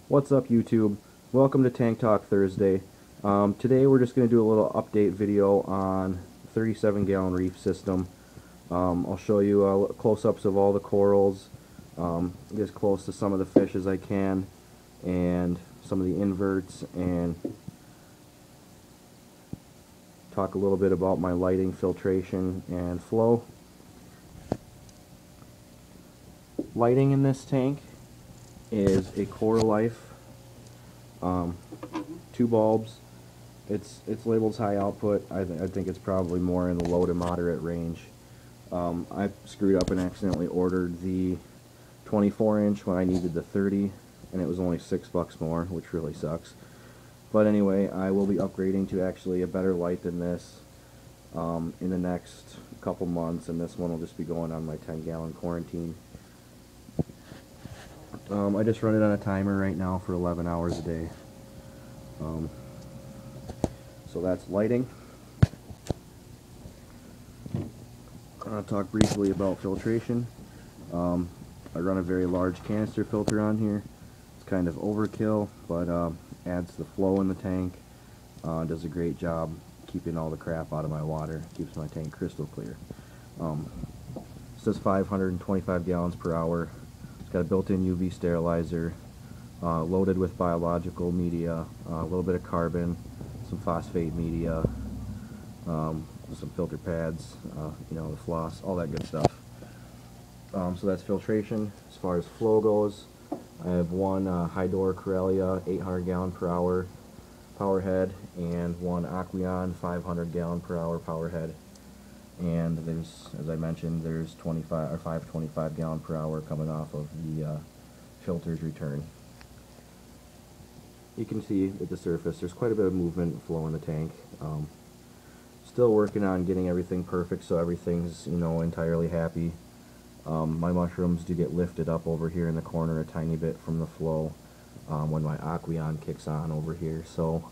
What's up, YouTube? Welcome to Tank Talk Thursday. Today we're just going to do a little update video on 37-gallon reef system. I'll show you close-ups of all the corals, get as close to some of the fish as I can, and some of the inverts, and talk a little bit about my lighting, filtration, and flow. Lighting in this tank is a Coralife, 2 bulbs. It's labeled high output. I think it's probably more in the low to moderate range. I screwed up and accidentally ordered the 24-inch when I needed the 30, and it was only $6 more, which really sucks. But anyway, I will be upgrading to actually a better light than this in the next couple months, and this one will just be going on my 10-gallon quarantine. I just run it on a timer right now for 11 hours a day. So that's lighting. I'm going to talk briefly about filtration. I run a very large canister filter on here. It's kind of overkill, but adds the flow in the tank. Does a great job keeping all the crap out of my water. Keeps my tank crystal clear. It says 525 gallons per hour. It's got a built-in UV sterilizer, loaded with biological media, a little bit of carbon, some phosphate media, some filter pads, the floss, all that good stuff. So that's filtration. As far as flow goes, I have one Hydor Corellia 800 gallon per hour power head and one Aqueon 500 gallon per hour power head. And there's, as I mentioned, there's 525 gallon per hour coming off of the filter's return. You can see at the surface there's quite a bit of movement and flow in the tank. Still working on getting everything perfect so everything's entirely happy. My mushrooms do get lifted up over here in the corner a tiny bit from the flow when my Aqueon kicks on over here. So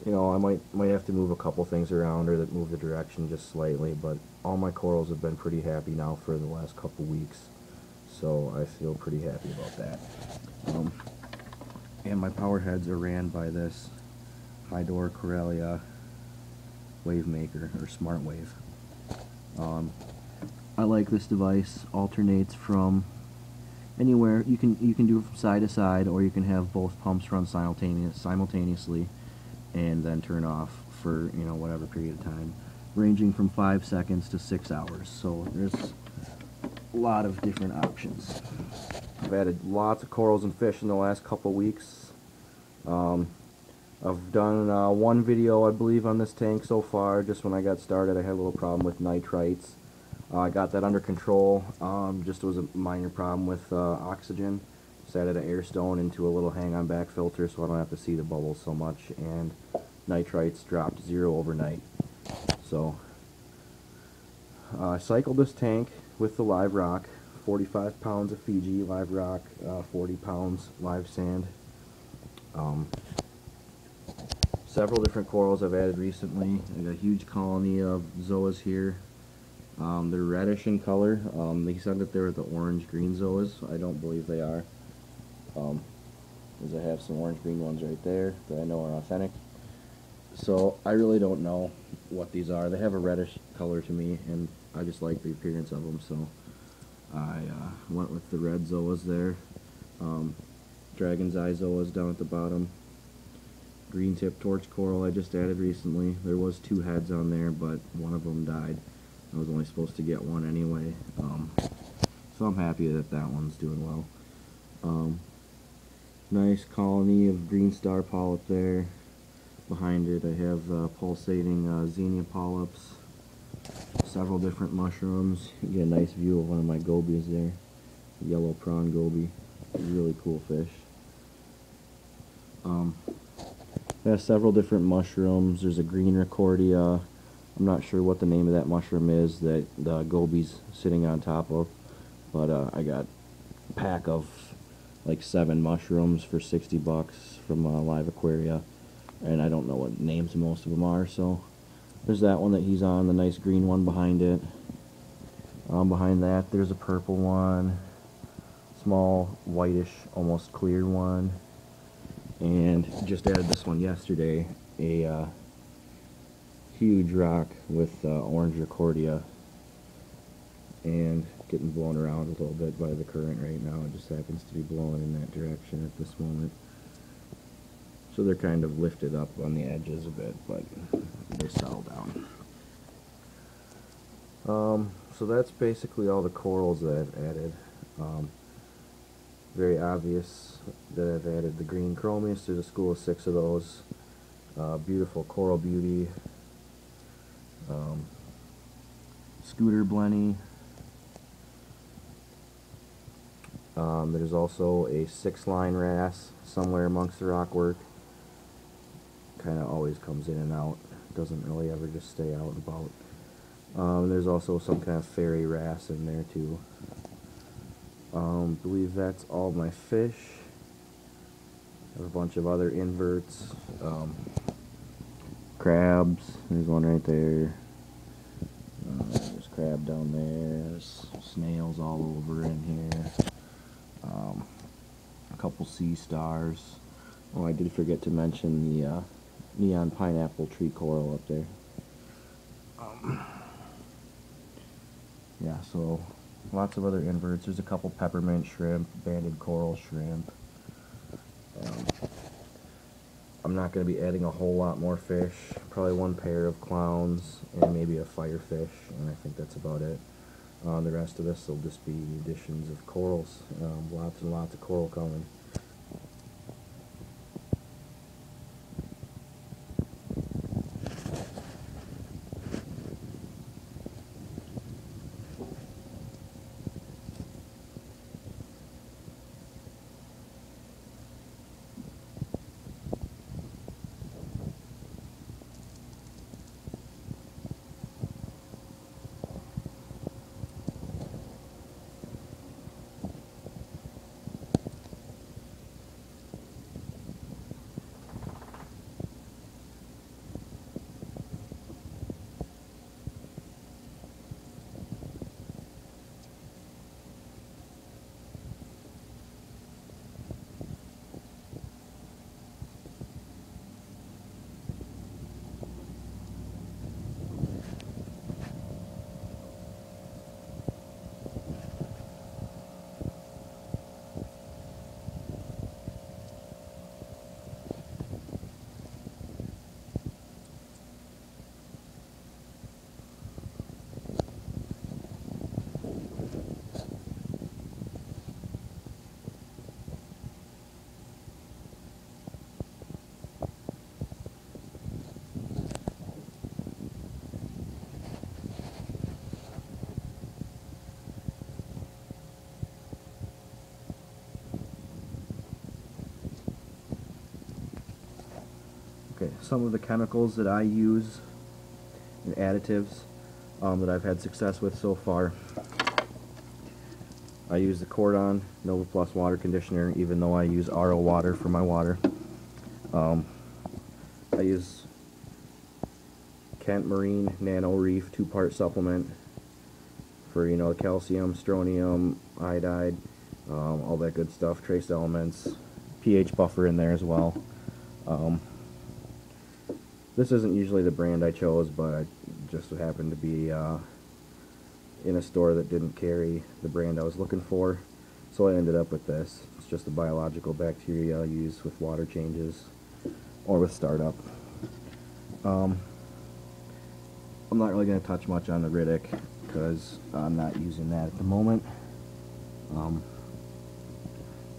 I might have to move a couple things around or move the direction just slightly, but all my corals have been pretty happy now for the last couple weeks, so I feel pretty happy about that. And my power heads are ran by this Hydor Corellia wave maker, or smart wave. I like this device. Alternates from anywhere. You can do it from side to side, or you can have both pumps run simultaneously and then turn off for whatever period of time, ranging from 5 seconds to 6 hours. So there's a lot of different options. I've added lots of corals and fish in the last couple weeks. I've done one video, I believe, on this tank so far. Just when I got started, I had a little problem with nitrites. I got that under control. Just was a minor problem with oxygen. Just added an air stone into a little hang-on back filter so I don't have to see the bubbles so much, and nitrites dropped 0 overnight. So I cycled this tank with the live rock, 45 pounds of Fiji live rock, 40 pounds live sand. Several different corals I've added recently. I got a huge colony of zoas here. They're reddish in color. They said that they were the orange-green zoas. I don't believe they are. As I have some orange-green ones right there that I know are authentic. So I really don't know what these are. They have a reddish color to me, and I just like the appearance of them, so I went with the red zoas there. Dragon's eye zoas down at the bottom. Green tip torch coral I just added recently. There was 2 heads on there, but one of them died. I was only supposed to get one anyway. So I'm happy that that one's doing well. Nice colony of green star polyp there. Behind it I have pulsating xenia polyps. Several different mushrooms. You get a nice view of one of my gobies there. Yellow prawn goby. Really cool fish. There's several different mushrooms. There's a green Recordia. I'm not sure what the name of that mushroom is that the goby's sitting on top of, but I got a pack of like 7 mushrooms for $60 from Live Aquaria, and I don't know what names most of them are. So there's that one that he's on, the nice green one behind it. Behind that there's a purple one, small whitish almost clear one, and just added this one yesterday, a huge rock with orange recordia, and getting blown around a little bit by the current right now. It just happens to be blowing in that direction at this moment. So they're kind of lifted up on the edges a bit, but they settle down. So that's basically all the corals that I've added. Very obvious that I've added the green chromius. There's a school of 6 of those. Beautiful coral beauty. Scooter blenny. There's also a 6-line wrasse somewhere amongst the rockwork. Kind of always comes in and out. Doesn't really ever just stay out and about. There's also some kind of fairy wrasse in there too. Believe that's all my fish. I have a bunch of other inverts. Crabs. There's one right there. There's crab down there. There's snails all over in here. A couple sea stars. Oh, I did forget to mention the neon pineapple tree coral up there. Yeah, so lots of other inverts. There's a couple peppermint shrimp, banded coral shrimp. I'm not going to be adding a whole lot more fish. Probably 1 pair of clowns and maybe a firefish, and I think that's about it. The rest of this will just be additions of corals. Lots and lots of coral coming. Okay, some of the chemicals that I use and additives that I've had success with so far. I use the Cordon Nova Plus water conditioner, even though I use RO water for my water. I use Kent Marine Nano Reef 2-part supplement for, you know, calcium, strontium, iodide, all that good stuff, trace elements, pH buffer in there as well. This isn't usually the brand I chose, but I just happened to be in a store that didn't carry the brand I was looking for, so I ended up with this. It's just a biological bacteria I use with water changes or with startup. I'm not really going to touch much on the Riddick because I'm not using that at the moment.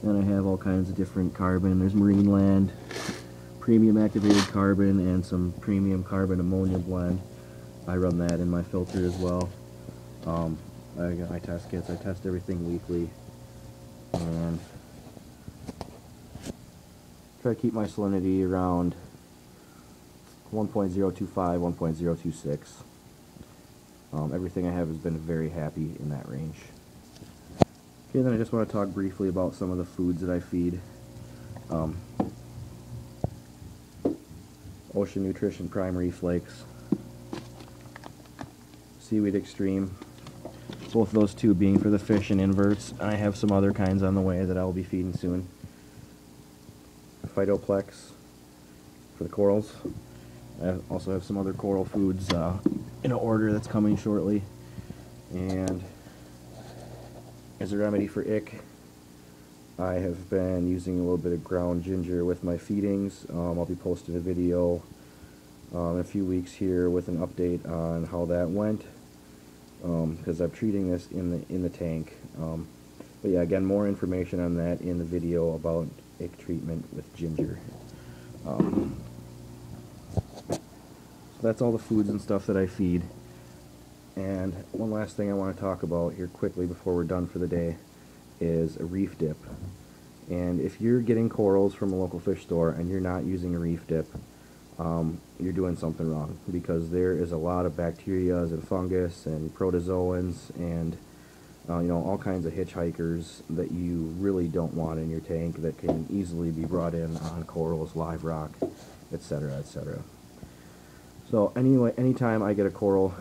Then I have all kinds of different carbon. There's Marine Land, premium activated carbon, and some premium carbon ammonia blend. I run that in my filter as well. I got my test kits. I test everything weekly and try to keep my salinity around 1.025, 1.026. Everything I have has been very happy in that range. Okay, then I just want to talk briefly about some of the foods that I feed. Ocean Nutrition Primary Flakes, Seaweed Extreme, both those two being for the fish and inverts. I have some other kinds on the way that I'll be feeding soon. Phytoplex for the corals. I also have some other coral foods in an order that's coming shortly. And as a remedy for ick, I have been using a little bit of ground ginger with my feedings. I'll be posting a video in a few weeks here with an update on how that went, because I'm treating this in the tank. But yeah, again, more information on that in the video about ick treatment with ginger. So that's all the foods and stuff that I feed. And one last thing I want to talk about here quickly before we're done for the day is a reef dip. And if you're getting corals from a local fish store and you're not using a reef dip, you're doing something wrong, because there is a lot of bacteria and fungus and protozoans and you know, all kinds of hitchhikers that you really don't want in your tank that can easily be brought in on corals, live rock, etc., etc. So anyway, anytime I get a coral,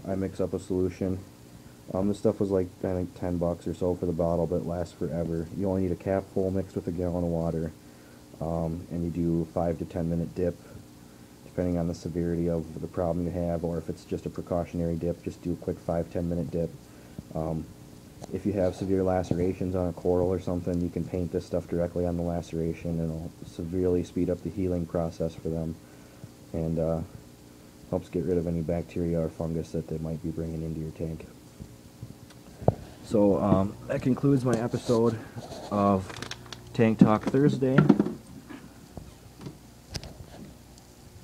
I mix up a solution. This stuff was like, I think, $10 or so for the bottle, but it lasts forever. You only need a cap full mixed with a gallon of water, and you do 5 to 10 minute dip, depending on the severity of the problem you have, or if it's just a precautionary dip, just do a quick 5-10 minute dip. If you have severe lacerations on a coral or something, you can paint this stuff directly on the laceration, and it'll severely speed up the healing process for them, and helps get rid of any bacteria or fungus that they might be bringing into your tank. So that concludes my episode of Tank Talk Thursday.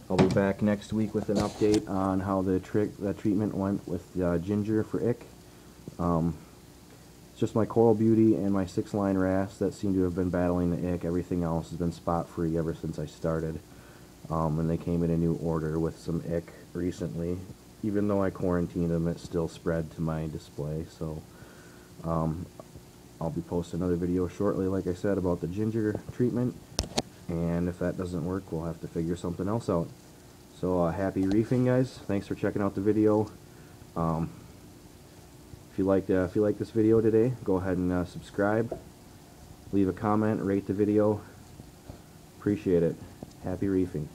I'll be back next week with an update on how the treatment went with ginger for ick. It's just my Coral Beauty and my 6-line wrasse that seem to have been battling the ick. Everything else has been spot free ever since I started. And they came in a new order with some ick recently. Even though I quarantined them, it still spread to my display. So I'll be posting another video shortly, like I said, about the ginger treatment. And if that doesn't work, we'll have to figure something else out. So happy reefing, guys. Thanks for checking out the video. If you like this video today, go ahead and subscribe, leave a comment, rate the video. Appreciate it. Happy reefing.